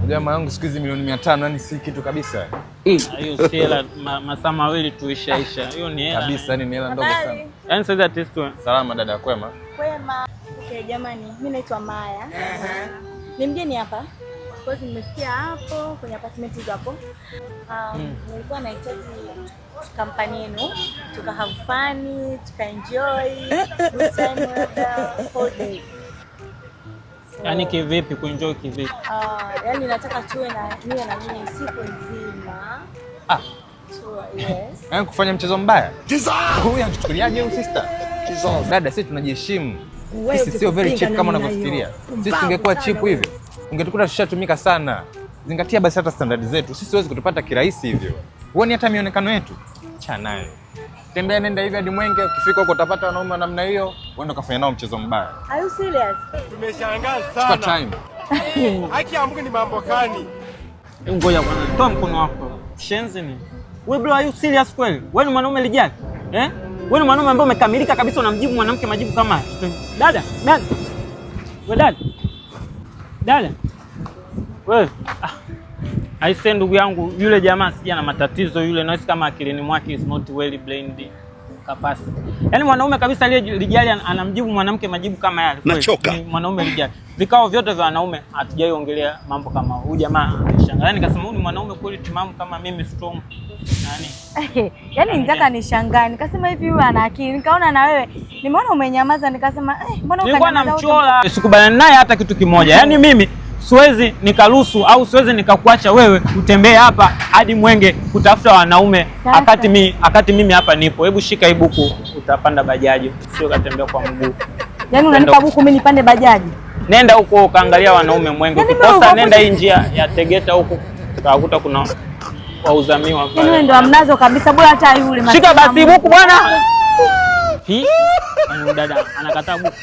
Jamaa yangu siku hizi milioni 500 yani si kitu kabisa. Hiyo si hela, masaa mawili tuishaisha. Hiyo ni hela. Kabisa, yani ni hela ndogo sana. Yaani sasa at least salama dada, kwema? Kwema. Okay, jamani, mimi naitwa Maya. Ni mgeni hapa. Kwa hiyo nimefikia hapo kwenye apartment hizo hapo. Nilikuwa nahitaji kampani yenu, tuka have fun, tuka enjoy good time all day. Yaani kivipi kuenjoy kivipi? Yaani nataka tuwe na mimi siku nzima. Yes. Yaani kufanya mchezo mbaya? Huyu anachukuliaje huyu sister? Dada, sisi tunajiheshimu. Sisi sio very cheap kama unavyofikiria. Sisi tungekuwa cheap hivi, ungetukuta tushatumika sana. Zingatia basi hata standard zetu. Sisi huwezi kutupata kirahisi hivyo. Huoni hata mionekano yetu? Cha naye. Tembea nenda hivi hadi Mwenge, ukifika huko utapata wanaume namna hiyo, uende ukafanya nao mchezo mbaya. Are you serious? Tumeshangaa sana. Kwa time. Haki ya Mungu ni mambo gani? Ngoja bwana, toa mkono wako. Shenzi ni. Wewe bro, are you serious kweli? Wewe ni mwanaume lijali? Wewe ni mwanaume ambaye umekamilika kabisa, unamjibu mwanamke majibu kama haya. Dada. Wewe dada. Wewe. Aise ndugu yangu, yule jamaa sija na matatizo yule, nahisi kama akilini mwake is not well brained capacity. Yaani mwanaume kabisa aliyelijali anamjibu mwanamke majibu kama yale. Nachoka. Mwanaume lijali. Vikao vyote vya wanaume hatujaiongelea mambo kama huyu jamaa ameshangaa. Yaani nikasema huyu ni mwanaume kweli timamu kama mimi strong. Yaani nitaka nishangae. Nikasema hivi huyu ana akili. Nikaona na wewe. Nimeona umenyamaza nikasema mbona nilikuwa namchola. Sikubaliana naye hata kitu kimoja. Yaani mimi siwezi nikaruhusu au siwezi nikakuacha wewe utembee hapa hadi Mwenge kutafuta wanaume akati mimi hapa nipo. Hebu shika hii buku, utapanda bajaji, sio katembea kwa mguu. Yaani unanipa buku mimi nipande bajaji? Nenda huko kaangalia wanaume Mwenge. Ukikosa nenda hii njia ya Tegeta huko. Utakuta kuna wauzamiwa pale. Wewe ndio amnazo kabisa, bora hata yule. Shika basi buku bwana. Hii dada anakataa buku.